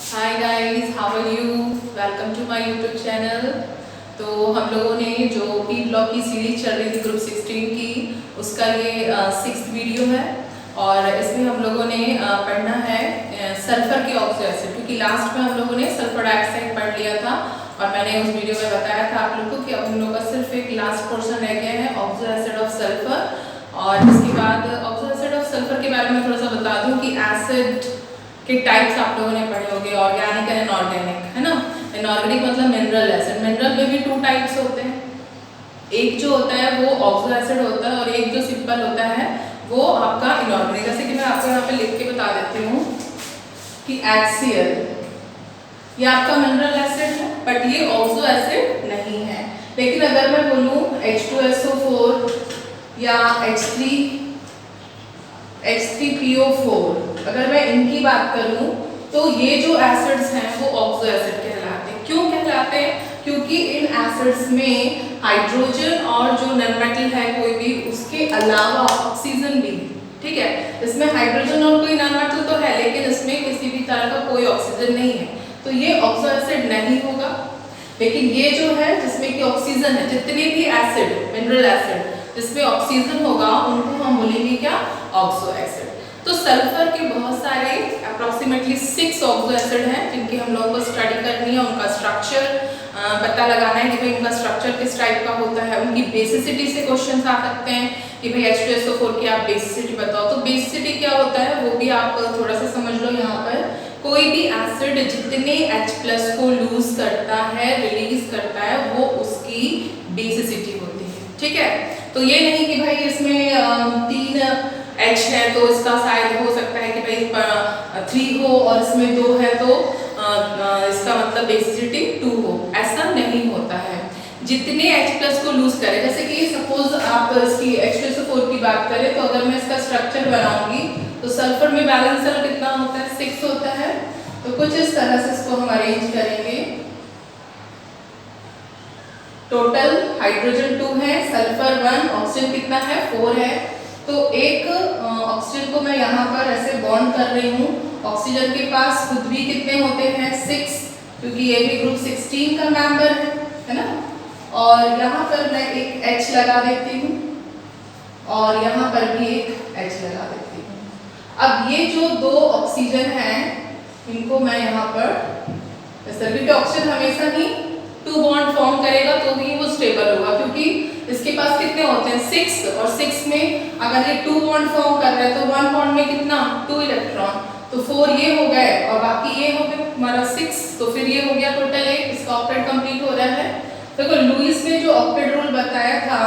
Hi guys, how are you? Welcome to my YouTube channel. तो हम लोगों ने जो पी ब्लॉक की सीरीज चल रही थी ग्रुप 16 की, उसका ये 6th वीडियो है और इसमें हम लोगों ने पढ़ना है सल्फर के ऑक्सो एसिड, क्योंकि लास्ट में हम लोगों ने सल्फर डाइऑक्साइड पढ़ लिया था और मैंने उस वीडियो में बताया था आप लोगों को कि अब हम लोग का सिर्फ एक लास्ट पोर्शन रह गया है ऑक्सो एसिड ऑफ सल्फर। और इसके बाद ऑक्सो एसिड ऑफ सल्फर के बारे में थोड़ा सा बता दूं कि एसिड के टाइप्स आप लोगों ने पढ़े होंगे, ऑर्गेनिक एंड इनऑर्गेनिक, है ना। इनऑर्गेनिक मतलब मिनरल एसिड। मिनरल में भी 2 टाइप्स होते हैं, एक जो होता है वो ऑक्सो एसिड होता है और एक जो सिंपल होता है वो आपका इनऑर्गेनिक। जैसे कि मैं आपको यहाँ पे लिख के बता देती हूँ कि HCl ये आपका मिनरल एसिड है बट ये ऑक्सो एसिड नहीं है। लेकिन अगर मैं बोलूँ H2SO4 या H3PO4, अगर मैं इनकी बात करूं तो ये जो एसिड्स हैं वो ऑक्सो एसिड कहलाते हैं। क्यों कहलाते हैं? क्योंकि इन एसिड्स में हाइड्रोजन और जो नॉन मेटल है कोई भी, उसके अलावा ऑक्सीजन भी है। ठीक है, इसमें हाइड्रोजन और कोई नॉन मेटल तो है लेकिन इसमें किसी भी तरह का कोई ऑक्सीजन नहीं है, तो ये ऑक्सो एसिड नहीं होगा। लेकिन ये जो है जिसमें कि ऑक्सीजन है, जितने भी एसिड मिनरल एसिड जिसमें ऑक्सीजन होगा उनको हम बोलेंगे क्या? Oxo acid. तो सल्फर के बहुत सारे अप्रोक्सीमेटली 6 ऑक्सो एसिड हैं जिनकी हम लोगों को स्टडी करनी है, उनका स्ट्रक्चर पता लगाना है कि भाई उनका स्ट्रक्चर किस टाइप का होता है। उनकी बेसिसिटी से क्वेश्चन आ सकते हैं कि भाई H2SO4 की आप बेसिसिटी बताओ। तो बेसिसिटी क्या होता है वो भी आप थोड़ा सा समझ लो। यहाँ पर कोई भी एसिड जितने H+ को लूज करता है, रिलीज करता है, वो उसकी बेसिसिटी होती है। ठीक है, तो ये नहीं कि भाई इसमें 3 H है तो इसका शायद हो सकता है कि भाई 3 हो और इसमें 2 है तो इसका मतलब बेसिसिटी 2 हो, ऐसा नहीं होता है। जितने H+ को लूज करे, जैसे कि सपोज आप इसकी H2SO4 की बात करें तो अगर मैं इसका स्ट्रक्चर बनाऊंगी तो सल्फर में बैलेंसर कितना होता है? 6 होता है। तो कुछ इस तरह से इसको हम अरेंज करेंगे। टोटल हाइड्रोजन 2 है, सल्फर 1, ऑक्सीजन कितना है? 4 है। तो एक ऑक्सीजन को मैं यहाँ पर ऐसे बॉन्ड कर रही हूँ। ऑक्सीजन के पास खुद भी कितने होते हैं? 6, क्योंकि ये भी ग्रुप 16 का मेंबर है ना। और यहाँ पर मैं एक H लगा देती हूँ और यहाँ पर भी एक H लगा देती हूँ। अब ये जो 2 ऑक्सीजन हैं इनको मैं यहाँ पर इस तरह, क्योंकि ऑक्सीजन हमेशा ही 2 बॉन्ड फॉर्म करेगा तो ही वो स्टेबल होगा, क्योंकि इसके पास कितने होते हैं? 6, और 6 में अगर ये 2 बॉन्ड फॉर्म कर रहा है तो 1 बॉन्ड में कितना? 2 इलेक्ट्रॉन। तो 4 ये हो गए और बाकी ये हो गए हमारा 6, तो फिर ये हो गया टोटल 8। इसका ऑक्टेट कंप्लीट हो रहा है। देखो लुईस ने जो ऑक्टेट रूल बताया था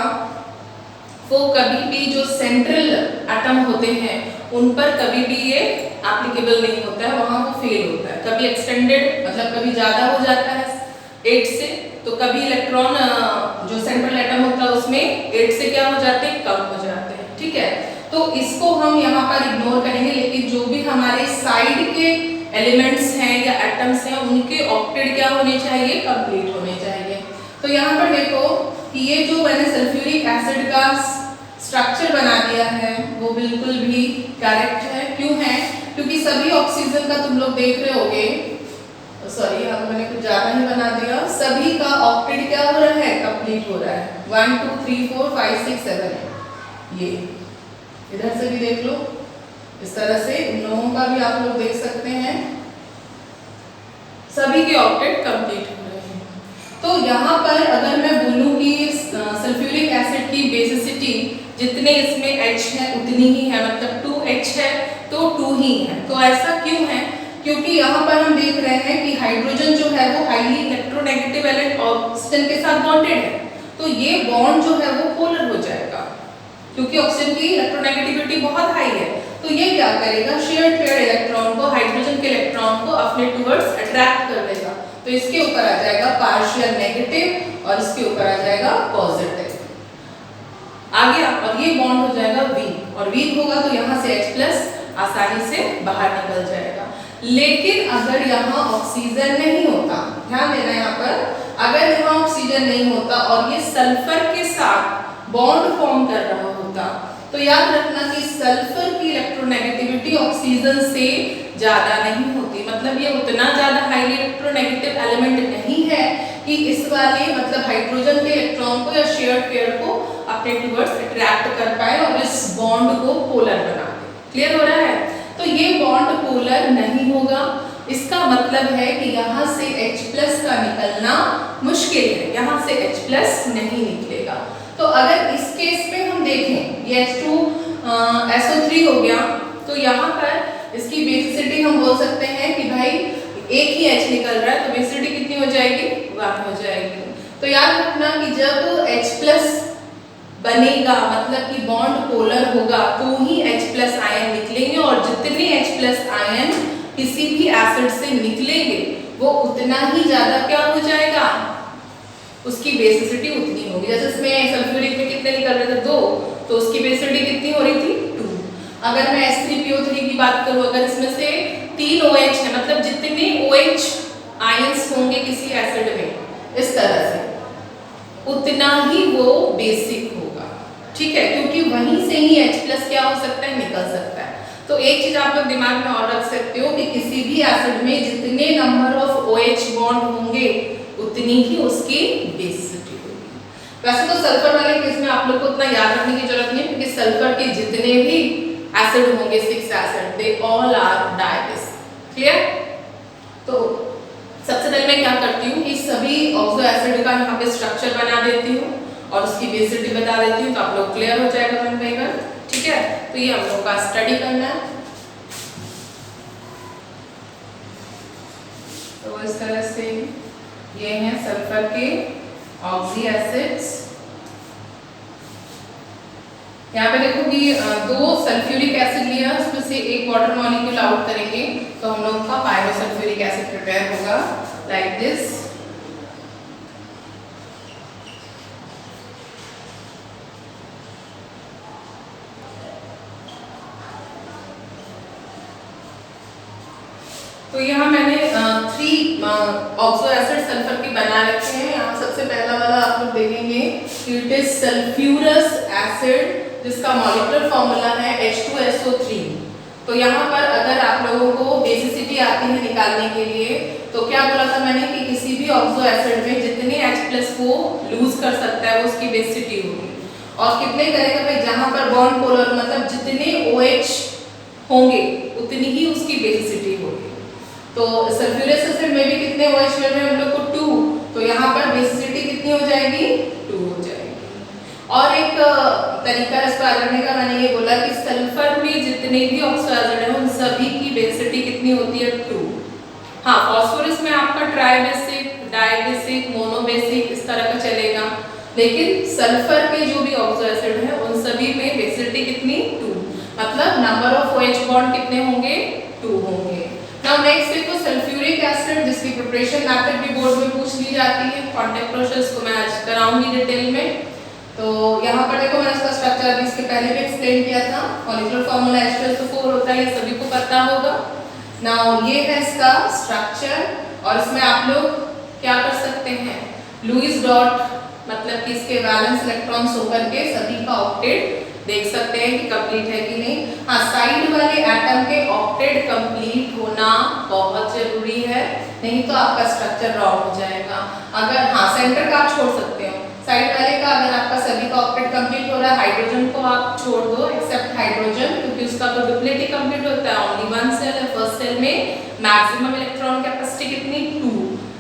वो कभी भी जो सेंट्रल एटम होते हैं उन पर कभी भी ये एप्लीकेबल नहीं होता है, वहां वो फेल होता है। कभी एक्सटेंडेड मतलब कभी ज्यादा हो जाता है 8 से, तो कभी इलेक्ट्रॉन जो सेंट्रल एटम होता है उसमें 8 से क्या हो जाते हैं? कम हो जाते हैं। ठीक है, तो इसको हम यहाँ पर इग्नोर करेंगे, लेकिन जो भी हमारे साइड के एलिमेंट्स हैं या एटम्स हैं उनके ऑक्टेट क्या होने चाहिए? कंप्लीट होने चाहिए। तो यहाँ पर देखो कि ये जो मैंने सल्फ्यूरिक एसिड का स्ट्रक्चर बना दिया है वो बिल्कुल भी करेक्ट है। क्यों है? क्योंकि सभी ऑक्सीजन का तुम लोग देख रहे होगे, सॉरी यहाँ मैंने कुछ ज्यादा ही बना दिया, सभी का ऑक्टेट क्या हो रहा है? कंप्लीट हो रहा है। 1 2 3 4 5 6 7 8। ये इधर से भी देख लो, इस तरह से इन लोगों का भी आप लोग देख सकते हैं, सभी के ऑक्टेट कंप्लीट हो रहे हैं। तो यहाँ पर अगर मैं बोलूँ कि सल्फ्यूरिक एसिड की बेसिसिटी जितने इसमें H है उतनी ही है, मतलब 2H है तो 2 ही है। तो ऐसा क्यों है? क्योंकि यहाँ पर हम देख रहे हैं कि हाइड्रोजन जो है वो हाईली इलेक्ट्रोनेगेटिव एलिमेंट ऑक्सीजन के साथ बॉन्डेड है, तो ये बॉन्ड जो है वो पोलर हो जाएगा क्योंकि ऑक्सीजन की इलेक्ट्रोनेगेटिविटी बहुत हाई है। तो ये क्या करेगा? शेयर्ड पेयर इलेक्ट्रॉन को, हाइड्रोजन के इलेक्ट्रॉन को अपने टुवर्ड्स अट्रैक्ट कर लेगा। तो इसके ऊपर आ जाएगा पार्शियल नेगेटिव और इसके ऊपर आ जाएगा पॉजिटिव। आ गया, और ये बॉन्ड हो जाएगा वीक, और वीक होगा तो यहाँ से H+ आसानी से बाहर निकल जाएगा। लेकिन अगर यहाँ ऑक्सीजन नहीं होता, ध्यान देना यहाँ पर, अगर यहाँ ऑक्सीजन नहीं होता और ये सल्फर के साथ बॉन्ड फॉर्म कर रहा होता तो याद रखना कि सल्फर की इलेक्ट्रोनेगेटिविटी ऑक्सीजन से ज़्यादा नहीं होती, मतलब ये उतना ज़्यादा हाईली इलेक्ट्रोनेगेटिव एलिमेंट नहीं है कि इस वाले मतलब हाइड्रोजन के इलेक्ट्रॉन को या शेयर्ड पेयर को अपने टुवर्ड्स अट्रैक्ट कर पाए और इस बॉन्ड को पोलर बना दे। क्लियर हो रहा है? तो ये बॉन्ड पोलर नहीं होगा, इसका मतलब है कि यहाँ से H+ का निकलना मुश्किल है, यहाँ से H+ नहीं निकलेगा। तो अगर इस केस में हम देखें ये H2SO3 हो गया, तो यहाँ पर इसकी बेसिसिटी हम बोल सकते हैं कि भाई एक ही H निकल रहा है, तो बेसिसिटी कितनी हो जाएगी? 1 हो जाएगी। तो याद रखना कि जब H+ बनेगा मतलब कि बॉन्ड पोलर होगा तो ही H+ आयन निकलेंगे, और जितने H+ आयन किसी भी एसिड से निकलेंगे वो उतना ही ज्यादा क्या हो जाएगा, उसकी बेसिसिटी उतनी होगी। जैसे इसमें सल्फ्यूरिक में कितने निकल रहे थे? 2, तो उसकी बेसिसिटी कितनी हो रही थी? 2। अगर मैं H3PO3 की बात करूं, अगर इसमें से 3 OH है मतलब जितने OH आयंस होंगे किसी एसिड में इस तरह से उतना ही वो बेसिक होगा, ठीक है, क्योंकि वहीं से ही H+ क्या हो सकता है? निकल सकता है। तो एक चीज आप लोग दिमाग में और रख सकते हो कि किसी भी एसिड में जितने नंबर ऑफ OH बॉन्ड होंगे उतनी ही उसकी बेसिसिटी होगी। वैसे तो सल्फर वाले केस में आप लोग को उतना याद रखने की जरूरत नहीं, क्योंकि सल्फर के जितने भी एसिड होंगे 6 acid they all are dibasic. Clear? तो सबसे पहले मैं क्या करती हूँ कि सभी ऑक्सो एसिड का यहाँ पे स्ट्रक्चर बना देती हूँ और उसकी बेसिसिटी बता देती हूँ, तो आप लोग क्लियर हो जाएगा वन बाय वन, ठीक है। तो ये हम लोग का स्टडी करना है। तो इस तरह से ये हैं सल्फर के ऑक्सी एसिड्स। यहाँ पे देखो कि 2 सल्फ्यूरिक एसिड लिया, उसमें से एक वाटर मॉलिक्यूल आउट करेंगे तो हम लोग का पायरोसल्फ्यूरिक एसिड प्रिपेयर होगा लाइक दिस। तो यहाँ मैंने 3 ऑक्सो एसिड सल्फर के बना रखे हैं। यहाँ सबसे पहला वाला आप लोग देखेंगे इट इज सल्फ्यूरस एसिड जिसका मॉलिक्यूलर फॉर्मूला है H2SO3। तो यहाँ पर अगर आप लोगों को बेसिसिटी आती है निकालने के लिए, तो क्या बोला था मैंने कि किसी भी ऑक्सो एसिड में जितने H+ को लूज कर सकता है वो उसकी बेसिसिटी होगी, और कितने करेगा भाई? जहाँ पर बॉन्ड पोलर मतलब जितने OH होंगे उतनी ही उसकी बेसिसिटी होगी। तो सल्फ्यूरस एसिड में भी कितने OH मिल रहे हैं हम लोग को? 2, तो यहाँ पर बेसिसिटी कितनी हो जाएगी? 2 हो जाएगी। और एक तरीका इसको याद रखने का, मैंने ये बोला कि सल्फर में जितने भी ऑक्सो एसिड है उन सभी की बेसिसिटी कितनी होती है? 2। हाँ, फास्फोरस में आपका ट्राइबेसिक, डाइबेसिक, मोनोबेसिक इस तरह का चलेगा, लेकिन सल्फर के जो भी ऑक्सो एसिड है उन सभी में बेसिसिटी कितनी? 2, मतलब नंबर ऑफ OH बॉन्ड कितने होंगे? 2 होंगे। नाउ नेक्स्ट देखो सल्फ्यूरिक एसिड, जिसकी प्रिपरेशन मेथड भी बोर्ड में पूछ ली जाती है। कॉन्टैक्ट प्रोसेस को मैं आज कराऊंगी डिटेल में। तो यहाँ पर देखो मैंने इसका स्ट्रक्चर अभी इसके पहले भी एक्सप्लेन किया था। मॉलिक्यूलर फॉर्मूला H2SO4 होता है, ये सभी को पता होगा। नाउ ये है इसका स्ट्रक्चर, और इसमें आप लोग क्या कर सकते हैं? लुईस डॉट मतलब कि इसके वैलेंस इलेक्ट्रॉन्स होकर के सभी का ऑक्टेट देख सकते हैं कि कंप्लीट है कि नहीं। हाँ, साइड वाले एटम के ऑक्टेट कंप्लीट होना बहुत जरूरी है, नहीं तो आपका स्ट्रक्चर रॉन्ग हो जाएगा। अगर हाँ सेंटर का आप छोड़ सकते हो, साइड वाले का अगर आपका सभी का ऑक्टेट कंप्लीट हो रहा है, हाइड्रोजन को आप छोड़ दो एक्सेप्ट हाइड्रोजन, क्योंकि उसका तो डुप्लेट ही कंप्लीट होता है। ओनली 1 सेल है, फर्स्ट सेल में मैक्सिमम इलेक्ट्रॉन कैपेसिटी कितनी? 2।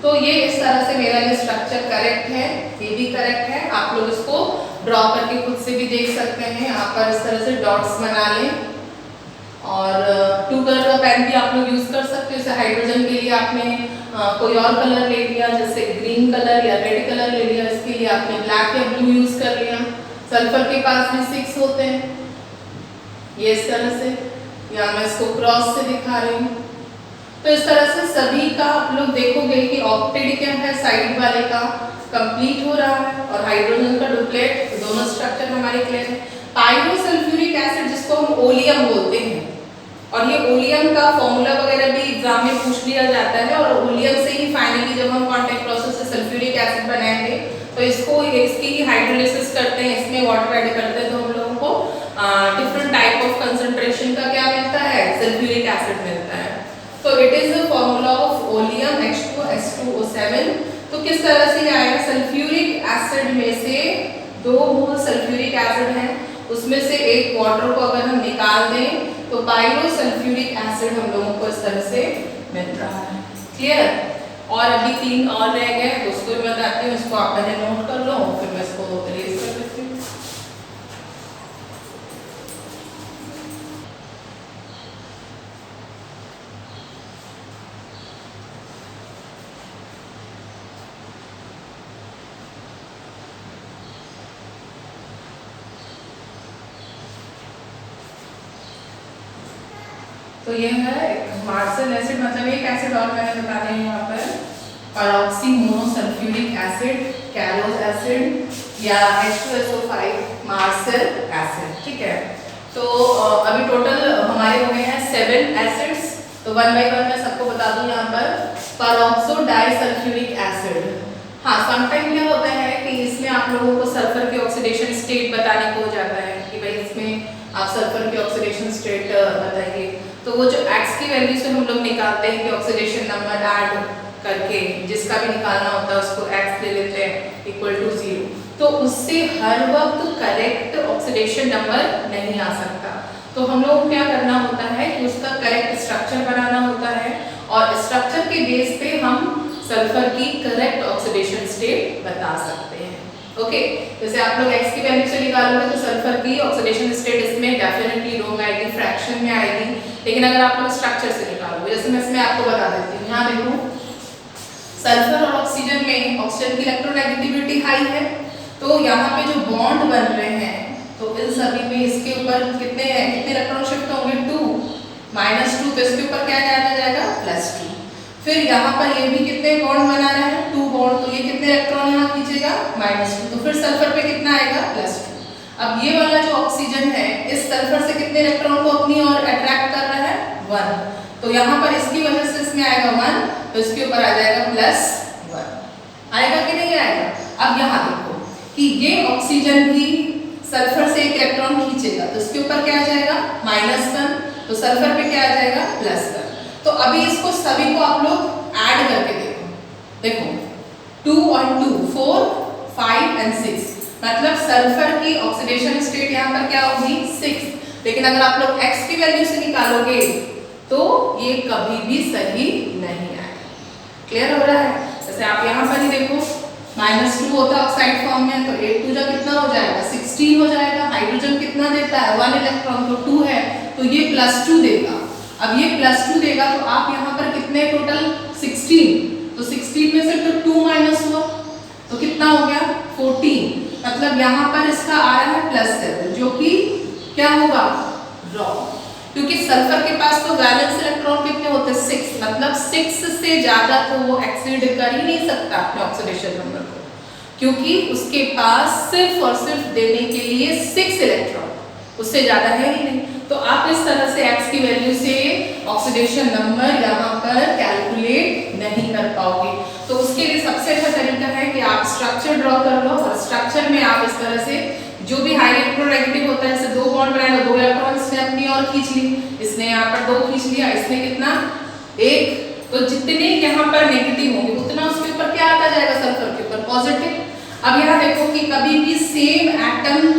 तो ये इस तरह से मेरा ये स्ट्रक्चर करेक्ट है, ये भी करेक्ट है। आप लोग इसको ड्रॉ करके खुद से भी देख सकते हैं। यहाँ पर इस तरह से डॉट्स बना लें, और 2 कलर का पेन भी आप लोग यूज कर सकते हो। जैसे हाइड्रोजन के लिए आपने कोई और कलर ले लिया, जैसे ग्रीन कलर या रेड कलर ले लिया, इसके लिए आपने ब्लैक या ब्लू यूज कर लिया। सल्फर के पास भी 6 होते हैं, ये इस तरह से, या मैं इसको क्रॉस से दिखा रही हूँ। तो इस तरह से सभी का आप लोग देखोगे कि ऑक्टेट क्या है, साइड वाले का कंप्लीट हो रहा है, और हाइड्रोजन का डुप्लेट, दोनों स्ट्रक्चर हमारे क्लियर है। पायरोसल्फ्यूरिक एसिड जिसको हम ओलियम बोलते हैं, और ये ओलियम का फॉर्मूला वगैरह भी एग्जाम में पूछ लिया जाता है, और ओलियम से ही फाइनली जब हम कॉन्टैक्ट प्रोसेस से सल्फ्यूरिक एसिड बनाएंगे तो इसको इसकी हाइड्रोलिसिस करते हैं, इसमें वाटर ऐड करते हैं, तो हम लोगों को डिफरेंट टाइप ऑफ कंसंट्रेशन का क्या मिलता है, सल्फ्यूरिक एसिड मिलता है। तो it is the formula of oleum H2SO7। तो किस तरह से आएगा, सल्फ्यूरिक एसिड में से 2 मोल सल्फ्यूरिक एसिड है, उसमें से एक वाटर को अगर हम निकाल दें तो पायरोसल्फ्यूरिक एसिड हम लोगों को इस तरह से मिल रहा है। क्लियर? और अभी 3 और रह गए तो उसको भी बताती हूँ, इसको आप पहले नोट कर लो फिर मैं इसको इरेज कर देती हूँ। तो ये है मार्सल एसिड, मतलब एक एसिड और मैंने बता दें यहाँ पर, परऑक्सी मोनोसल्फ्यूरिक एसिड, कैलोज एसिड या H2SO5 मार्सल एसिड। ठीक है, तो अभी टोटल हमारे हो गए हैं 7 एसिड्स। तो 1 बाय 1 मैं सबको बता दूं यहाँ पर। परऑक्सो डाइसल्फ्यूरिक एसिड, हाँ समटाइम क्या होता है कि इसमें आप लोगों को सल्फर की ऑक्सीडेशन स्टेट बताने को हो जाता है कि भाई इसमें आप सल्फर की ऑक्सीडेशन स्टेट बताइए। तो वो जो X की वैल्यू से हम लोग निकालते हैं कि ऑक्सीडेशन नंबर ऐड करके जिसका भी निकालना होता है उसको X ले लेते हैं इक्वल टू 0। तो उससे हर वक्त करेक्ट ऑक्सीडेशन नंबर नहीं आ सकता। तो हम लोग को क्या करना होता है कि उसका करेक्ट स्ट्रक्चर बनाना होता है और स्ट्रक्चर के बेस पे हम सल्फर की करेक्ट ऑक्सीडेशन स्टेट बता सकते हैं। ओके, जैसे आप लोग X की वैल्यू से निकालोगे तो सल्फर की ऑक्सीडेशन स्टेट इसमें डेफिनेटली रो में आएगी, फ्रैक्शन में आएगी। लेकिन अगर आप लोग स्ट्रक्चर से निकालोगे, जैसे मैं इसमें आपको बता देती हूँ, यहाँ देखो सल्फर और ऑक्सीजन में ऑक्सीजन की इलेक्ट्रोनेगेटिविटी हाई है, तो यहाँ पे जो बॉन्ड बन रहे हैं तो इन सभी में इसके ऊपर कितने हैं, कितने इलेक्ट्रॉन शिफ्ट होंगे, 2 -2, तो इसके ऊपर क्या आ जाएगा +2। फिर यहाँ पर ये भी कितने बॉन्ड बना रहे हैं, 2 बॉन्ड, तो ये कितने इलेक्ट्रॉन यहाँ खींचेगा -2, तो फिर सल्फर पे कितना आएगा +2। अब ये वाला जो ऑक्सीजन है इस सल्फर से कितने इलेक्ट्रॉन को अपनी ओर अट्रैक्ट कर रहा है, 1, तो यहाँ पर इसकी वजह से इसमें आएगा 1, तो इसके ऊपर आ जाएगा +1। आएगा कि नहीं आएगा? अब यहाँ देखो कि ये ऑक्सीजन भी सल्फर से एक इलेक्ट्रॉन खींचेगा तो इसके ऊपर क्या आ जाएगा -1, तो सल्फर पे क्या आ जाएगा +1। तो अभी इसको सभी को आप लोग ऐड करके देखो 2 और 2 4 5 और 6, मतलब सल्फर की ऑक्सीडेशन स्टेट यहाँ पर क्या होगी 6। लेकिन अगर आप लोग X की वैल्यू से निकालोगे तो ये कभी भी सही नहीं आएगा। क्लियर हो रहा है? जैसे आप यहाँ पर ही देखो -2 होता है ऑक्साइड फॉर्म में, तो 8 2 जा कितना हो जाएगा 16 हो जाएगा। हाइड्रोजन कितना देता है 1 इलेक्ट्रॉन, तो 2 है तो ये +2 देगा। अब ये +2 देगा तो आप यहाँ पर कितने टोटल 16, तो 16 में से तो 2 माइनस हुआ तो कितना हो गया 14, मतलब यहाँ पर इसका आ रहा है +7 जो कि क्या होगा रॉन्ग, क्योंकि सल्फर के पास तो वैलेंस इलेक्ट्रॉन कितने होते हैं 6, मतलब 6 से ज्यादा तो वो एक्सीड कर ही नहीं सकता अपने ऑक्सीडेशन नंबर को, क्योंकि उसके पास सिर्फ और सिर्फ देने के लिए 6 इलेक्ट्रॉन, उससे ज्यादा है ही नहीं। तो आप इस तरह से X की वैल्यू से ऑक्सीडेशन नंबर यहाँ पर कैलकुलेट नहीं कर पाओगे। तो उसके लिए सबसे अच्छा तरीका है कि आप स्ट्रक्चर ड्रॉ कर लो और स्ट्रक्चर में आप इस तरह से जो भी हाई इलेक्ट्रोनेगेटिव होता है, जैसे 2 बॉन्ड बनाएगा, 2 इलेक्ट्रॉन इसने अपनी ओर खींच ली, इसने यहाँ पर 2 खींच लिया, इसने कितना 1, तो जितने यहाँ पर नेगेटिव होंगे उतना उसके ऊपर क्या आता जाएगा सल्फर के ऊपर पॉजिटिव। अब यहाँ देखो कि कभी भी सेम एटम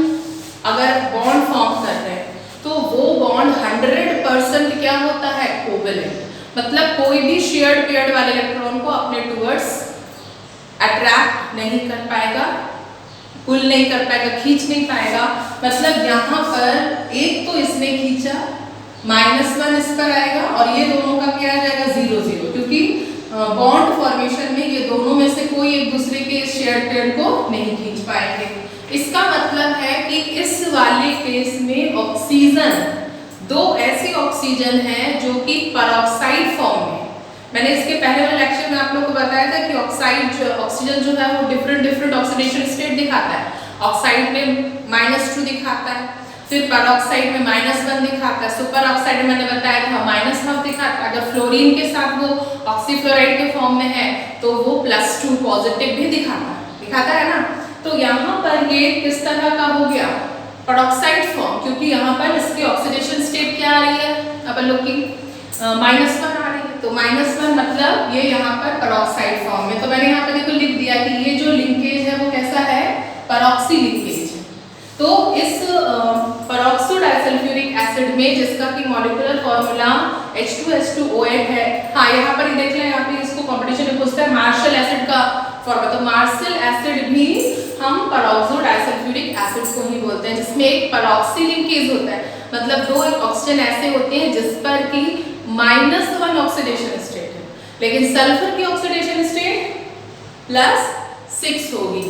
अगर बॉन्ड फॉर्म कर रहे हैं तो वो बॉन्ड 100% क्या होता है कोवेलेंट, मतलब कोई भी शेयर्ड पेयर्ड वाले इलेक्ट्रॉन को अपने टुवर्ड्स अट्रैक्ट नहीं कर पाएगा, पुल नहीं कर पाएगा, खींच नहीं पाएगा। मतलब यहाँ पर एक तो इसने खींचा -1 इस पर आएगा और ये दोनों का क्या आ जाएगा 0 0, क्योंकि बॉन्ड फॉर्मेशन में ये दोनों में से कोई एक दूसरे के शेयर्ड पेयर को नहीं खींच पाएंगे। इसका मतलब है कि इस वाले केस में ऑक्सीजन, 2 ऐसे ऑक्सीजन हैं जो कि परऑक्साइड फॉर्म में, मैंने इसके पहले वाले लेक्चर में आप लोगों को बताया था कि ऑक्सीजन जो है वो डिफरेंट ऑक्सीडेशन स्टेट दिखाता है। ऑक्साइड में -2 दिखाता है, फिर परऑक्साइड में -1 दिखाता है, सुपर ऑक्साइड में मैंने बताया था -1 दिखाता है। अगर फ्लोरीन के साथ वो ऑक्सीफ्लोराइड के फॉर्म में है तो वो +2 पॉजिटिव भी दिखाता है ना। तो यहाँ पर ये किस तरह का हो गया पेरोक्साइड फॉर्म, क्योंकि यहाँ पर इसकी ऑक्सीडेशन स्टेट क्या आ रही है अपन लोग की -1 आ रही है, तो -1 मतलब ये यहाँ पर पेरोक्साइड फॉर्म में। तो मैंने यहाँ पर देखो लिख दिया कि ये जो लिंकेज है वो कैसा है, पेरोक्सी लिंकेज है। तो इस पेरोक्सो डाइसल्फ्यूरिक एसिड में जिसका कि मॉलिक्यूलर फॉर्मूला H2S2O8 है। हाँ यहाँ पर ही देख लें, यहाँ पे इसको कंपटीशन में पूछता है मार्शल एसिड का फॉर्मूला, तो मार्शल एसिड भी हम पेरोक्सो डाइसल्फ्यूरिक एसिड को ही बोलते हैं, जिसमें एक पेरोक्सी लिंकेज होता है, मतलब दो ऑक्सीजन ऐसे होते हैं जिस पर कि -1 ऑक्सीडेशन स्टेट है, लेकिन सल्फर की ऑक्सीडेशन स्टेट +6 होगी।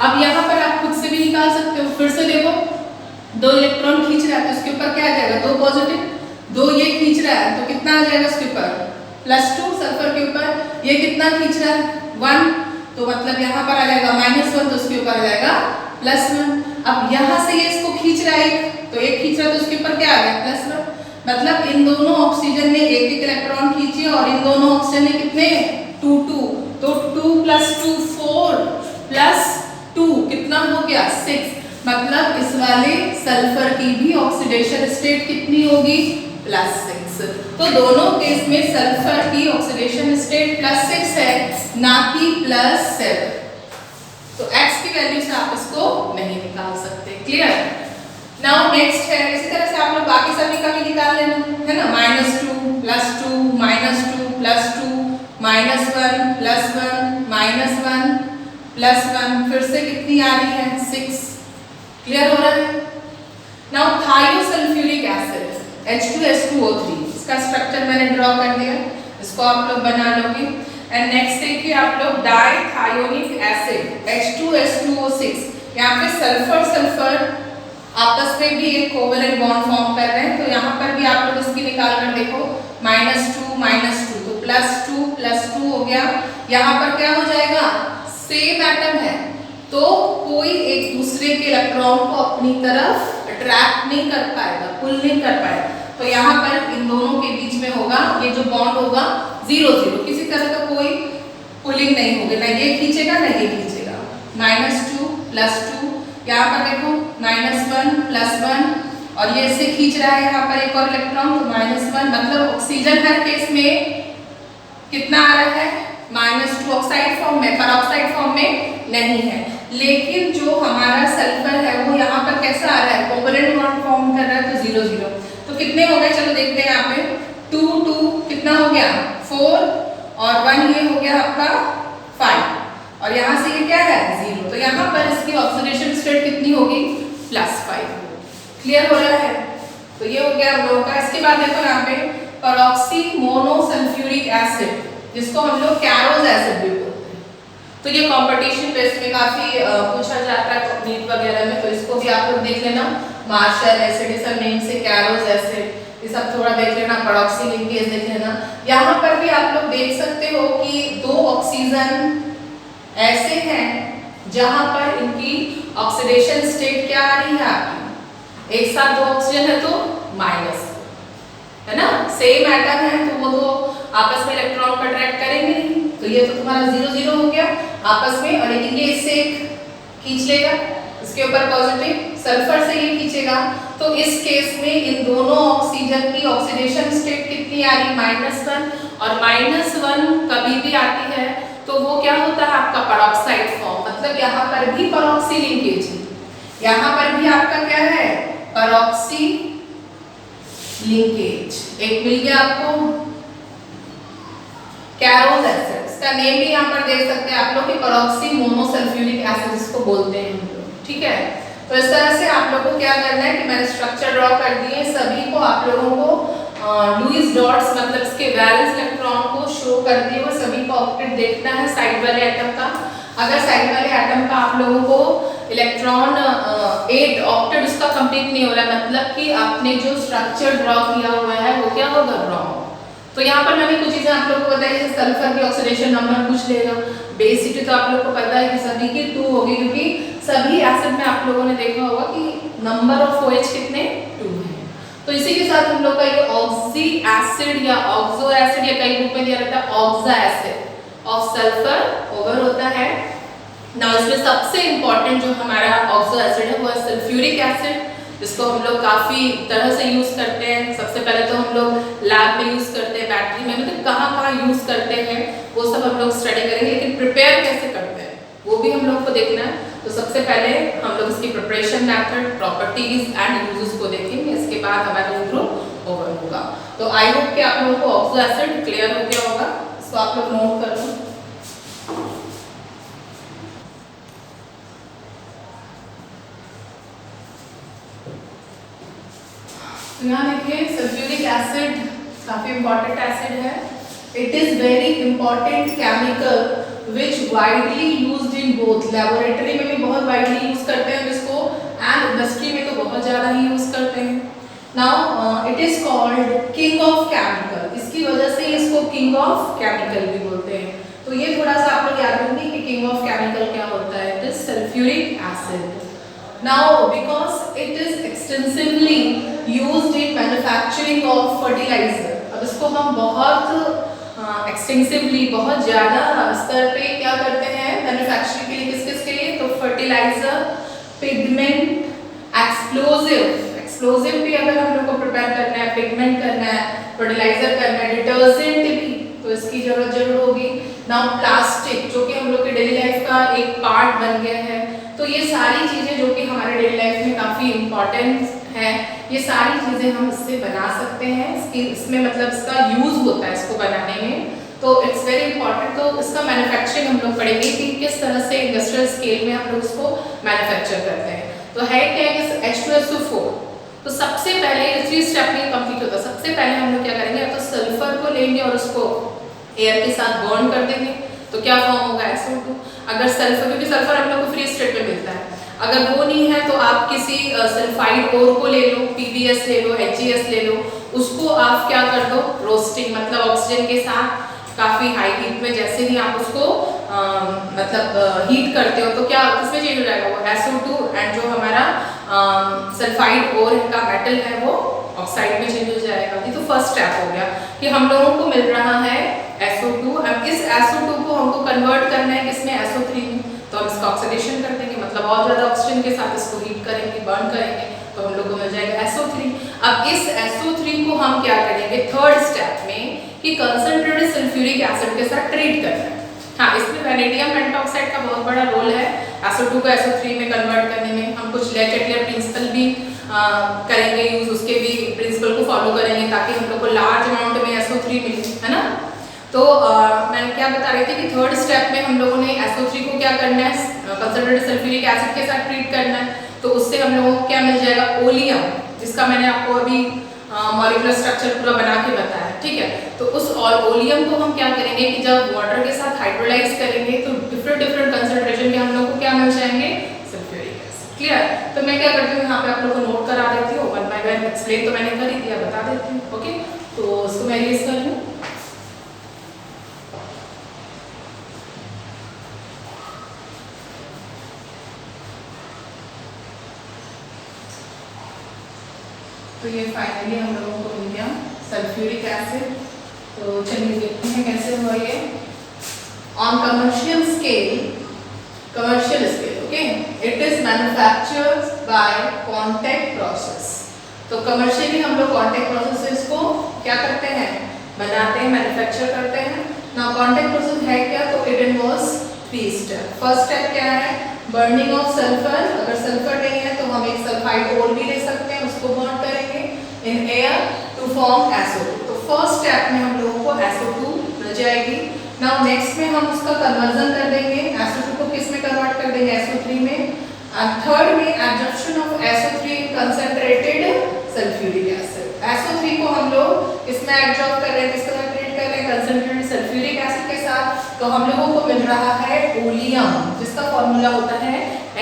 अब यहाँ पर आप खुद से भी निकाल सकते हो, फिर से देखो 2 इलेक्ट्रॉन खींच रहा है तो उसके ऊपर क्या आ जाएगा, 2 पॉजिटिव, 2 ये खींच रहा है तो कितना आ जाएगा उसके ऊपर +2, सल्फर के ऊपर ये कितना खींच रहा है 1, तो मतलब यहाँ पर आ जाएगा -1, तो उसके ऊपर आ जाएगा +1। अब यहाँ से ये इसको खींच रहा है तो एक खींच रहा है तो उसके ऊपर क्या आ गया +1, मतलब इन दोनों ऑक्सीजन ने एक इलेक्ट्रॉन खींचे और इन दोनों ऑक्सीजन ने कितने 2 2, तो 2 + 2 4 + 2 कितना हो गया 6, मतलब इस वाले सल्फर की भी ऑक्सीडेशन स्टेट कितनी होगी +6। तो दोनों केस में सल्फर की ऑक्सीडेशन स्टेट +6 है, ना कि +7। तो x की वैल्यू से आप इसको नहीं निकाल सकते। क्लियर? नाउ नेक्स्ट है, इसी तरह से आप लोग बाकी सभी का भी निकाल लेना है ना, -2 + 2 -2 +2 -1 +1 फिर से कितनी आ रही है 6। क्लियर हो रहा है? नाउ थायोसल्फ्यूरिक एसिड H2S2O3, इसका स्ट्रक्चर मैंने ड्रॉ कर दिया, इसको आप लोग बना लोगे। एंड नेक्स्ट देखिए आप लोग डाइथायोनिक एसिड H2S2O6, यहाँ पे सल्फर सल्फर आपस में भी एक कोवेलेंट बॉन्ड फॉर्म कर रहे हैं, तो यहाँ पर भी आप लोग इसकी निकाल कर देखो -2 तो +2 हो गया। यहाँ पर क्या हो जाएगा, सेम एटम है तो कोई एक दूसरे के इलेक्ट्रॉन को अपनी तरफ अट्रैक्ट नहीं कर पाएगा, पुल नहीं कर पाएगा, तो यहाँ पर इन दोनों के बीच में होगा ये जो बॉन्ड होगा 0-0, किसी तरह का कोई पुलिंग नहीं होगी, ना ये खींचेगा ना ये खींचेगा। -2 + 2, यहाँ पर देखो -1 + 1 और ये इससे खींच रहा है यहाँ पर एक और इलेक्ट्रॉन, तो -1, मतलब ऑक्सीजन हर केस में कितना आ रहा है -2 ऑक्साइड फॉर्म में, पेरोक्साइड फॉर्म में नहीं है। लेकिन जो हमारा सल्फर है वो यहाँ पर कैसा आ रहा है, कोवेलेंट बॉन्ड फॉर्म कर रहा है, तो 0-0, तो कितने हो गए चलो देखते हैं। यहाँ पे 2 2 कितना हो गया 4 और 1 ये हो गया आपका 5 और यहाँ से ये क्या है 0, तो यहाँ पर इसकी ऑक्सीडेशन स्टेट कितनी होगी +5। क्लियर हो रहा है? तो ये हो गया हम लोगों का। इसके बाद देखो यहाँ पे पेरोक्सी मोनोसल्फ्यूरिक एसिड, जिसको हम लोग कैरोज एसिड भी बोलते हैं, तो ये कंपटीशन बेस में काफी पूछा जाता है नीट वगैरह में, तो इसको भी आप लोग देख लेना। मार्शल एसिड इस नेम से, कैरोज एसिड ये सब थोड़ा देख लेना, पेरोक्सी लिंकेज देख लेना। यहाँ पर भी आप लोग देख सकते हो कि 2 ऑक्सीजन ऐसे हैं जहां पर इनकी ऑक्सीडेशन स्टेट क्या आ रही है आपकी, एक साथ 2 ऑक्सीजन है तो माइनस है ना, सेम एटम है तो वो तो आपस में इलेक्ट्रॉन को अट्रैक्ट करेंगे नहीं, तो ये तो तुम्हारा 0-0 हो गया आपस में। और लेकिन ये इससे खींच लेगा, इसके ऊपर पॉजिटिव सल्फर से ये खींचेगा, तो इस केस में इन दोनों ऑक्सीजन की ऑक्सीडेशन स्टेट कितनी आ रही -1, और -1 कभी भी आती है तो वो क्या होता है आपका पेरोक्साइड फॉर्म, मतलब यहाँ पर भी पेरोक्सी लिंकेज है, यहाँ पर भी आपका क्या है पेरोक्सी लिंकेज। एक मिल गया आपको कैरोज एसिड, इसका नेम भी यहाँ पर देख सकते हैं आप लोग कि पेरोक्सी मोनोसल्फ्यूरिक एसिड इसको बोलते हैं हम लोग। ठीक है, तो इस तरह से आप लोगों को क्या करना है कि मैंने स्ट्रक्चर ड्रॉ कर दिए, सभी को आप लोगों को लुईस डॉट्स मतलब इसके वैलेंस इलेक्ट्रॉन को शो कर दिए हुए सभी को ऑक्टेट देखना है साइड वाले एटम का। अगर साइड वाले एटम का आप लोगों को इलेक्ट्रॉन 8 ऑक्टेट उसका कंप्लीट नहीं हो रहा, मतलब कि आपने जो स्ट्रक्चर ड्रॉ किया हुआ है वो क्या होगा रॉन्ग। तो यहाँ पर मैंने कुछ चीजें आप लोगों को बताई, जैसे सल्फर की ऑक्सीडेशन नंबर पूछ लेगा, बेसिटी तो आप लोग को पता है कि सभी की 2 होगी, क्योंकि सभी एसिड में आप लोगों ने देखा होगा कि नंबर ऑफ OH कितने 2 है। तो इसी के साथ हम लोग का ये ऑक्सी एसिड या ऑक्सो एसिड या कई रूप में दिया रहता है ऑक्सा एसिड ऑफ सल्फर ओवर होता है ना। इसमें सबसे इंपॉर्टेंट जो हमारा ऑक्सो एसिड है वो है सल्फ्यूरिक एसिड, जिसको हम लोग काफ़ी तरह से यूज़ करते हैं। सबसे पहले तो हम लोग लैब में यूज़ करते हैं, बैटरी में, मतलब कहाँ कहाँ यूज़ करते हैं वो सब हम लोग स्टडी करेंगे। लेकिन प्रिपेयर कैसे करते हैं वो भी हम लोग को देखना है। तो सबसे पहले हम लोग इसकी preparation method, properties and uses को देखेंगे। इसके बाद हमारा इंट्रो ओवर होगा। तो आई होप कि आप लोगों को ऑक्सो एसिड क्लियर हो गया होगा। इसको आप लोग नोट कर लो। तो यहाँ देखिए सल्फ्यूरिक एसिड काफी इंपॉर्टेंट एसिड है। It is very important chemical which widely used in both, laboratory में भी बहुत वाइडली यूज करते हैं इसको, एंड इंडस्ट्री में तो बहुत ज्यादा ही यूज करते हैं। Now it is called king of chemical, इसकी वजह से इसको किंग ऑफ केमिकल भी बोलते हैं। तो ये थोड़ा सा आप लोग याद रखेंगे कि किंग ऑफ केमिकल क्या होता है। It is sulphuric acid. Now, because it is extensively used in manufacturing of fertilizer, अब इसको हम बहुत एक्सटेंसिवली, बहुत ज़्यादा स्तर पे क्या करते हैं मैन्युफैक्चरिंग के लिए, किस किस के लिए, तो फर्टिलाइजर, पिगमेंट, एक्सप्लोजिव भी अगर हम लोग को प्रिपेयर करना है, पिगमेंट करना है, फर्टिलाइजर करना है, डिटर्जेंट भी तो इसकी जरूरत जरूर होगी। नाउ प्लास्टिक जो कि हम लोग की डेली लाइफ का एक पार्ट बन गया है, तो ये सारी चीज़ें जो कि हमारे डेली लाइफ में काफ़ी इम्पॉर्टेंट है, ये सारी चीज़ें हम इससे बना सकते हैं। इसमें मतलब इसका यूज़ होता है इसको बनाने में, तो इट्स वेरी इंपॉर्टेंट। तो इसका मैन्युफैक्चरिंग हम लोग पढ़ेंगे कि किस तरह से इंडस्ट्रियल स्केल में हम लोग इसको मैन्युफैक्चर करते हैं। तो है क्या है H2SO4। तो सबसे पहले 3 स्टेप में कंप्लीट होता है। सबसे पहले हम लोग क्या करेंगे, तो सल्फर को लेंगे और उसको एयर के साथ बर्न कर देंगे, तो क्या फॉर्म होगा SO2। अगर सल्फर, क्योंकि सल्फर हम लोग को फ्री स्टेट में मिलता है, अगर वो नहीं है तो आप किसी सल्फाइड ओर को ले लो, PBS ले लो, HGS ले लो, उसको आप क्या कर दो, रोस्टिंग, मतलब ऑक्सीजन के साथ काफ़ी हाई हीट में जैसे ही आप उसको मतलब हीट करते हो तो क्या किसमें चेंज हो जाएगा, वो SO2, एंड जो हमारा सल्फाइड ओर का मेटल है वो ऑक्साइड में चेंज हो जाएगा। ये तो फर्स्ट स्टेप हो गया कि हम लोगों को मिल रहा है SO2। अब इस SO2 को हमको कन्वर्ट करना है किसमें, SO3 में, तो हम इसका ऑक्सीडेशन कर देंगे, मतलब और ज़्यादा ऑक्सीजन के साथ इसको हीट करेंगे, बर्न करेंगे, तो हम लोग को मिल जाएगा SO3। अब इस SO3 को हम क्या करेंगे थर्ड स्टेप में कि कंसंट्रेटेड सल्फ्यूरिक एसिड के साथ ट्रीट करना है। हाँ, इसमें वैनेडियम पेंटॉक्साइड का बहुत बड़ा रोल है SO2 को SO3 में कन्वर्ट करने में। हम कुछ लेचेटलियर प्रिंसिपल भी करेंगे यूज, उसके भी प्रिंसिपल को फॉलो करेंगे ताकि हम लोग को लार्ज अमाउंट में SO3 मिले, है ना। तो मैंने क्या बता रही थी कि थर्ड स्टेप में हम लोगों ने SO3 को क्या करना है, कंसंट्रेटेड सल्फ्यूरिक एसिड के साथ ट्रीट करना है, तो उससे हम लोगों को क्या मिल जाएगा, ओलियम, जिसका मैंने आपको अभी मॉलिक्यूलर स्ट्रक्चर पूरा बना के बताया, ठीक है। तो उस ओलियम को हम क्या करेंगे कि जब वाटर के साथ हाइड्रोलाइज करेंगे तो डिफरेंट कंसंट्रेशन के हम लोग को क्या मिल जाएंगे, सल्फ्यूरिक एसिड। क्लियर। तो मैं क्या करती हूँ यहाँ पे आप लोगों को नोट करा देती हूँ, 1 by 1 एक्सप्लेन तो मैंने कर ही दिया, बता देती हूँ। ओके, तो इसको मैं इरेज कर लूँ। तो ये फाइनली हम लोगों को मिल गया सल्फ्यूरिक एसिड। तो चलिए देखते हैं कैसे हुआ ये। On commercial scale, okay, it is manufactured by contact process. तो कमर्शियली हम लोग कॉन्टैक्ट प्रोसेस से इसको क्या करते हैं, बनाते हैं, मैन्युफैक्चर करते हैं ना। कॉन्टैक्ट प्रोसेस है क्या, तो it involves 3 step. First step क्या है, बर्निंग ऑफ सल्फर। अगर सल्फर नहीं है तो हम एक सल्फाइड ओर भी ले सकते हैं, उसको बर्न करेंगे in air to form SO2। तो फर्स्ट स्टेप में हम लोगों को SO2 मिल जाएगी। नाउ नेक्स्ट में हम उसका कन्वर्जन कर देंगे, SO2 को किस में कन्वर्ट कर देंगे, SO3 में। थर्ड में absorption of SO3 concentrated sulphuric acid. SO3 को हम लोग इसमें एब्जॉर्ब कर रहे हैं, किसके साथ ट्रीट कर रहे हैं, कंसंट्रेटेड सल्फ्यूरिक एसिड के साथ। तो हम लोगों को मिल रहा है ओलियम, जिसका फॉर्मूला होता है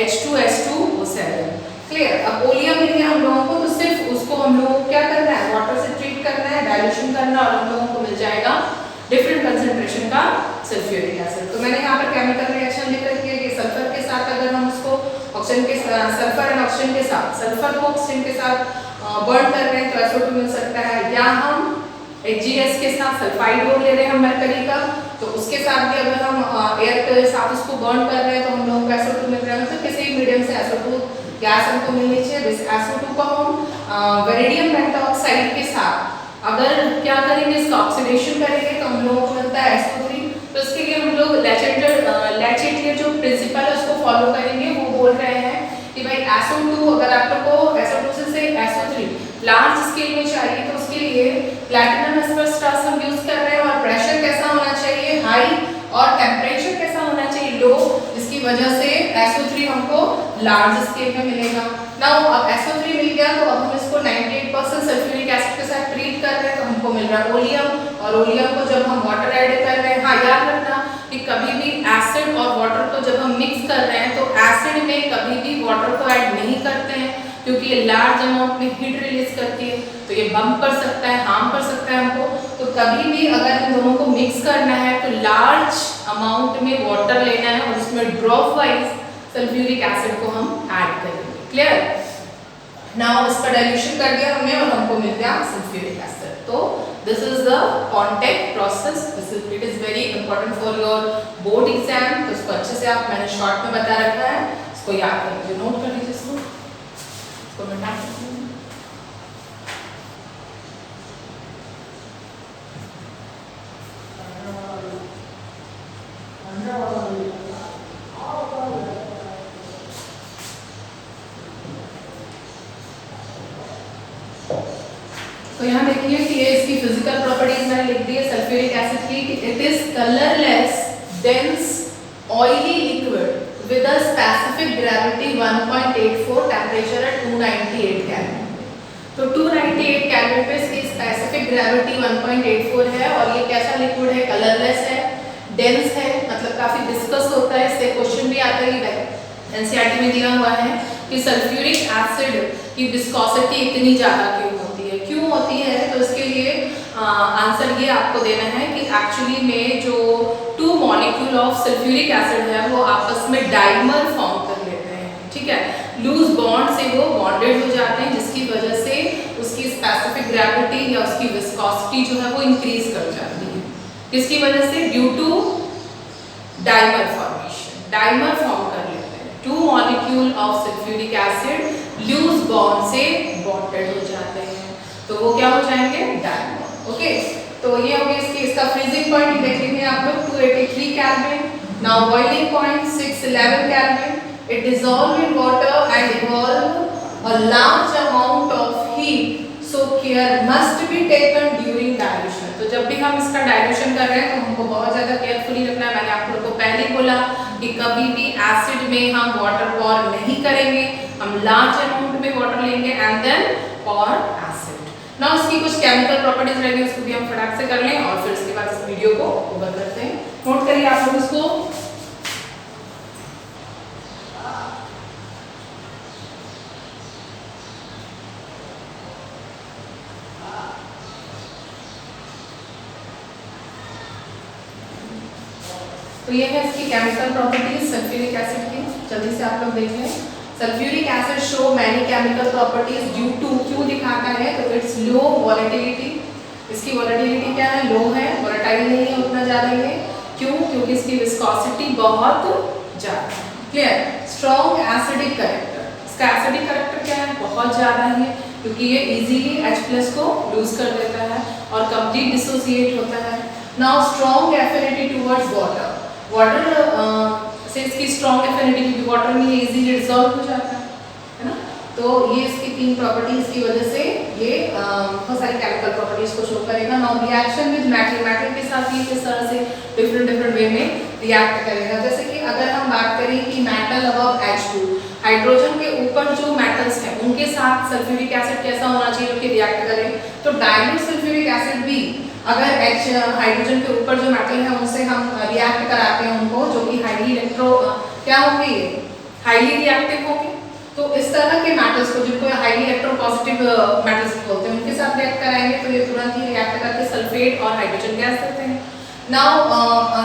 H2SO7। क्लियर। अब ओलियम मिल गया हम लोगों को, तो सिर्फ उसको हम लोगों को क्या करना है, वाटर से ट्रीट करना है, डाइल्यूशन करना, और हम लोगों को मिल जाएगा डिफरेंट कंसंट्रेशन का सल्फ्यूरिक एसिड। तो मैंने यहाँ पर केमिकल रिएक्शन लिख रखी है कि सल्फर के साथ अगर हम उसको ऑक्सीजन के सल्फर एंड ऑक्सीजन के साथ, सल्फर को ऑक्सीजन के साथ बर्न कर रहे हैं तो SO2 मिल सकता है, या हम HGS के साथ सल्फाइड ओर ले रहे हैं मरकरी का, तो उसके साथ भी अगर हम एयर के साथ उसको बर्न कर रहे हैं तो हम लोगों को SO2 मिल रहा है। मतलब किसी मीडियम से SO2 गैस हमको मिलनी चाहिए। SO2 को हम वेरिडियम पेंटॉक्साइड के साथ अगर क्या करेंगे, इसका ऑक्सीडेशन करेंगे तो हम लोगों को मिलता है SO3। तो इसके लिए हम लोग लैचेटियर जो प्रिंसिपल है उसको फॉलो करेंगे। वो बोल रहे हैं कि भाई SO2, अगर आप लोग को SO2 से SO3 लार्ज स्केल में चाहिए तो उसके लिए प्लैटिनम एस्बेस्टॉस हम यूज कर रहे हैं। और प्रेशर कैसा होना चाहिए, हाई, और टेम्परेचर कैसा होना चाहिए, लो, जिसकी वजह से SO3 हमको लार्ज स्केल में मिलेगा। नाउ अब SO3 मिल गया तो अब हम इसको 98% सल्फ्यूरिक एसिड के साथ ट्रीट कर रहे हैं तो हमको मिल रहा है ओलियम। और ओलियम को जब हम वाटर ऐड कर रहे हैं, हाँ याद रखना कि कभी भी एसिड और वाटर को जब हम मिक्स कर रहे हैं तो एसिड में कभी भी वाटर को ऐड नहीं करते हैं, क्योंकि ये लार्ज अमाउंट में हीट रिलीज करती है तो ये बम्प कर सकता है, हार्म कर सकता है हमको। तो कभी भी अगर इन दोनों को मिक्स करना है तो लार्ज अमाउंट में वाटर लेना है और उसमें ड्रॉप वाइज सल्फ्यूरिक एसिड को हम ऐड करेंगे। क्लियर? नाउ इसका डाइल्यूशन कर दिया हमने और हमको मिल गया सल्फ्यूरिक एसिड। तो this is the contact process. It is very important for your board exam. तो इसको अच्छे से आप, मैंने शॉर्ट में बता रखा है, इसको याद कर लीजिए, नोट कर लीजिए इसको मिटा सकते हैं। तो यहाँ देखिए कि ये इसकी फिजिकल प्रॉपर्टीज मैंने लिख दी है सल्फ्यूरिक एसिड की। It is colourless, dense, oily liquid with a specific gravity 1.84, temperature at 298 kelvin. तो 298 केल्विन पे इसकी स्पेसिफिक ग्रेविटी 1.84 है और ये कैसा लिक्विड है, कलरलेस है, डेंस है, मतलब काफी डिस्कस होता है। इससे क्वेश्चन भी आता है, एनसीईआरटी में दिया हुआ है कि सल्फ्यूरिक एसिड की विस्कोसिटी इतनी ज्यादा क्यों होती है। तो इसके लिए आंसर ये आपको देना है कि एक्चुअली में जो 2 मॉलिक्यूल ऑफ सल्फ्यूरिक एसिड है वो आपस में डाइमर फॉर्म कर लेते हैं, ठीक है। लूज बॉन्ड से वो बॉन्डेड हो जाते हैं, जिसकी वजह से उसकी स्पेसिफिक ग्रेविटी या उसकी विस्कोसिटी जो है वो इंक्रीज कर जाती है। किसकी वजह से? Due to dimer formation, dimer form कर लेते हैं। 2 molecule of sulphuric acid loose bond से बॉन्डेड हो जाते हैं तो वो क्या हो जाएंगे, डाइमर। ओके, तो ये हो गई इसकी, इसका फ्रीजिंग पॉइंट देख लेंगे आप लोग 283 kelvin. Now boiling point 611 kelvin. It dissolve in water and evolve a large amount of heat, so care must be taken during dilution. तो जब भी हम इसका डाइल्यूशन कर रहे हैं तो हमको बहुत ज्यादा केयरफुली रखना है। मैंने आप लोगों को पहले बोला कि कभी भी एसिड में हम वाटर पॉर नहीं करेंगे, हम लार्ज अमाउंट में वाटर लेंगे एंड देन पॉर एसिड। ना उसकी कुछ केमिकल प्रॉपर्टीज रहेंगी, उसको भी हम फटाक से कर लें और फिर उसके बाद इस वीडियो को ओवर करते हैं। नोट करिए आप लोग इसको। तो ये है इसकी केमिकल प्रॉपर्टीज सल्फ्यूरिक एसिड की, जल्दी से आप लोग देख लें। Sulphuric acid show many chemical properties due to, क्यों दिखाता है तो इट्स लो वोलेटिलिटी। इसकी वोलेटिलिटी क्या है, लो है, वोलेटाइल नहीं है उतना ज़्यादा ये। क्यों? क्योंकि इसकी विस्कोसिटी बहुत ज़्यादा है। क्लियर? स्ट्रॉन्ग एसिडिक कैरेक्टर, इसका एसिडिक कैरेक्टर क्या है, बहुत ज़्यादा है, क्योंकि ये इजीली H+ को लूज कर देता है और कंप्लीट डिसोसिएट होता है। Now strong affinity towards water, water से इसकी स्ट्रॉन्ग एफिनिटी, क्योंकि वाटर में ये इजीली डिसॉल्व हो जाता है ना। तो ये इसकी 3 प्रॉपर्टीज की वजह से ये बहुत सारी केमिकल प्रॉपर्टीज को शो करेगा। Now reaction with metal, metal के साथ ये किस तरह से डिफरेंट वे में रिएक्ट करेगा। जैसे कि अगर हम बात करें कि मेटल अबव H2, हाइड्रोजन के ऊपर जो मेटल्स हैं उनके साथ सल्फ्यूरिक एसिड कैसा होना चाहिए जो कि रिएक्ट करें, तो डाइल्यूट सल्फ्यूरिक एसिड भी अगर हाइड्रोजन के ऊपर जो मेटल है उनसे हम रिएक्ट कराते हैं उनको, जो कि हाईली क्या होंगे, हाईली रिएक्टिव होंगे। तो इस तरह के मेटल्स को, जिनको हाईली इलेक्ट्रोपॉजिटिव मेटल्स बोलते हैं, उनके साथ रिएक्ट कराएंगे तो ये तुरंत ही रिएक्ट करके सल्फेट और हाइड्रोजन गैस देते हैं। नाउ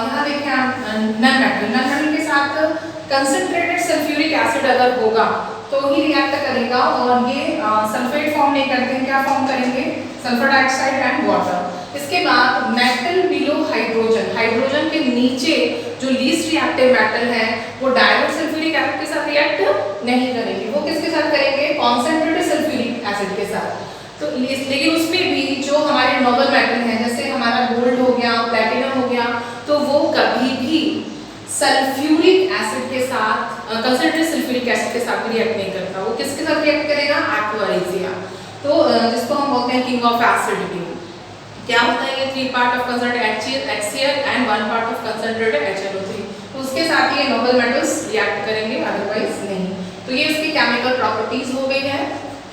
यहाँ देखें आप नॉन मेटल के साथ कंसंट्रेटेड सल्फ्यूरिक एसिड अगर होगा तो ही रिएक्ट करेगा और ये सल्फेट फॉर्म नहीं करते हैं। क्या फॉर्म करेंगे, सल्फर डाइऑक्साइड एंड वाटर। इसके बाद मेटल बिलो हाइड्रोजन, हाइड्रोजन के नीचे जो लीस्ट रिएक्टिव मेटल है वो डाइल्यूट सल्फ्यूरिक एसिड के साथ रिएक्ट नहीं करेंगे। वो किस किसके साथ करेंगे, कॉन्सेंट्रेटेड सल्फ्यूरिक एसिड के साथ। तो लेकिन उसमें भी जो हमारे नोबल मेटल हैं, जैसे हमारा गोल्ड हो गया, प्लैटिनम हो गया, तो वो कभी भी सल्फ्यूरिक एसिड के साथ, कंसंट्रेटेड सल्फ्यूरिक एसिड के साथ रिएक्ट नहीं करता। वो किसके साथ रिएक्ट करेगा, एक्वा, तो जिसको हम बोलते हैं किंग ऑफ एसिड भी। क्या होता है ये 3 part of concentrated HCl and 1 part of concentrated HNO3, तो उसके साथ ये नोबल मेटल्स रिएक्ट करेंगे, अदरवाइज नहीं। तो ये इसकी केमिकल प्रॉपर्टीज हो गई है,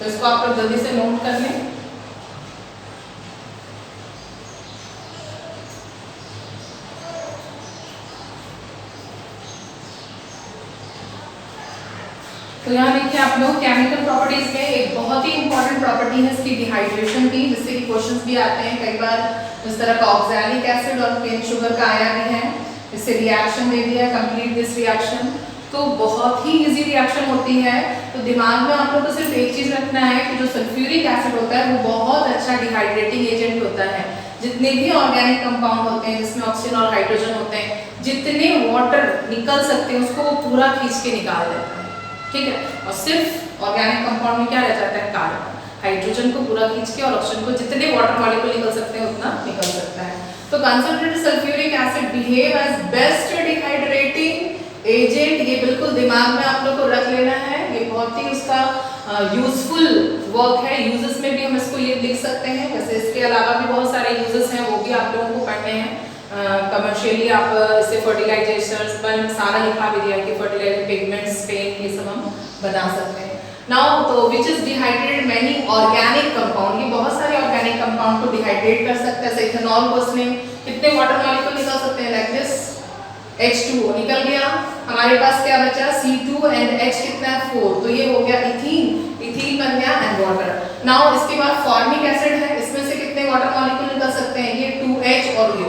तो इसको आप लोग जल्दी से नोट कर लें। तो यहाँ देखिए आप लोग केमिकल प्रॉपर्टीज में एक बहुत ही इंपॉर्टेंट प्रॉपर्टी है इसकी डिहाइड्रेशन की, जिससे कि क्वेश्चंस भी आते हैं कई बार इस तरह का, ऑक्सैलिक एसिड और केन शुगर का आया भी है, इससे रिएक्शन दे दिया, कंप्लीट दिस रिएक्शन, तो बहुत ही इजी रिएक्शन होती है। तो दिमाग में आप लोग को सिर्फ एक चीज रखना है कि जो सल्फ्यूरिक एसिड होता है वो बहुत अच्छा डिहाइड्रेटिंग एजेंट होता है। जितने भी ऑर्गेनिक कंपाउंड होते हैं जिसमें ऑक्सीजन और हाइड्रोजन होते हैं, जितने वाटर निकल सकते हैं उसको वो पूरा खींच के निकाल देता है, ठीक है। और सिर्फ ऑर्गेनिक कंपाउंड में क्या रह जाता है, कार्बन, हाइड्रोजन को पूरा खींच के और ऑक्सीजन को जितने वाटर मॉलिक्यूल निकल सकते हैं उतना निकल सकता है। तो concentrated sulphuric acid behave as best dehydrating agent, ये बिल्कुल दिमाग में आप लोग को रख लेना है, ये बहुत ही उसका यूजफुल वर्क है। यूजेस में भी हम इसको ये लिख सकते हैं, वैसे इसके अलावा भी बहुत सारे यूजेस हैं, वो भी आप लोगों को पढ़ने हैं। कमर्शियली आप इससे फर्टिलाइजेशंस पर सारा लिखा भी दिया कि फर्टिलाइजर, पिगमेंट्स, पेंट, ये सब हम बना सकते हैं। नाउ तो which is dehydrated many organic compound, ये बहुत सारे ऑर्गेनिक कंपाउंड को डिहाइड्रेट कर सकते हैं। जैसे इथेनॉल को उसमें कितने वाटर मॉलिक्यूल निकल सकते हैं, लाइक दिस H2O निकल गया, हमारे पास क्या बचा, C2 एंड H कितना है 4, तो ये हो गया इथीन, इथीन बन गया एंड वाटर। नाउ इसके बाद फॉर्मिक एसिड है, इसमें से कितने वाटर मॉलिक्यूल निकल सकते हैं, ये 2H और ये,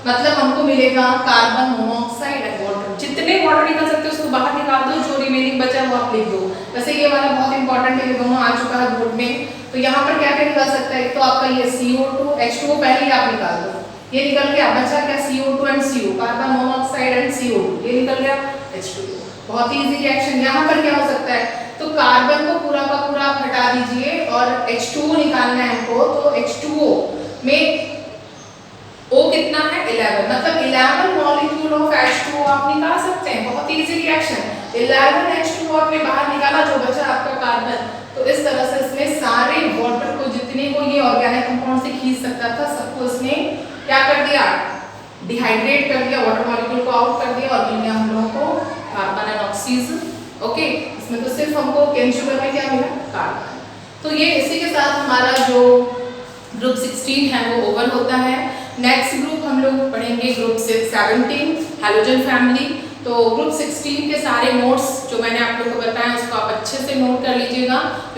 मतलब हमको मिलेगा कार्बन मोनोऑक्साइड एंड वाटर। जितने वाटर निकल सकते हैं उसको बाहर निकाल दो, जो रिमेनिंग बचा वो आप लिख दो। वैसे ये वाला बहुत इंपॉर्टेंट है, ये दोनों आ चुका है बोर्ड में। तो यहाँ पर क्या क्या निकल सकता है, तो आपका ये CO2, H2O पहले ही आप निकाल दो, ये निकल गया, बचा क्या CO2 and CO, carbon monoxide and CO2, ये निकल गया H2O। बहुत ही इजी रिएक्शन। यहाँ पर क्या हो सकता है, तो कार्बन को पूरा का पूरा हटा दीजिए और H2O निकालना है हमको, तो H2O में O कितना है 11, मतलब 11 मॉलिक्यूल ऑफ H2O आप निकाल सकते हैं, बहुत इजी रिएक्शन। 11 H2O आपने बाहर निकाला, जो बचा आपका कार्बन। तो इस तरह से इसने सारे वाटर को, जितने को ये ऑर्गेनिक कंपाउंड से खींच सकता था, सबको इसने क्या कर दिया, डिहाइड्रेट कर दिया, वाटर मॉलिक्यूल को आउट कर दिया और मिल गया हम लोगों को कार्बन एंड ऑक्सीजन। ओके, इसमें तो सिर्फ हमको केन शुगर में क्या मिला, कार्बन। तो ये इसी के साथ हमारा जो ग्रुप 16 है वो ओवर होता है। नेक्स्ट ग्रुप हम लोग पढ़ेंगे ग्रुप 17 हैलोजन फैमिली। तो ग्रुप 16 के सारे नोट्स जो मैंने आप लोग को बताया उसको आप अच्छे से नोट कर लीजिएगा।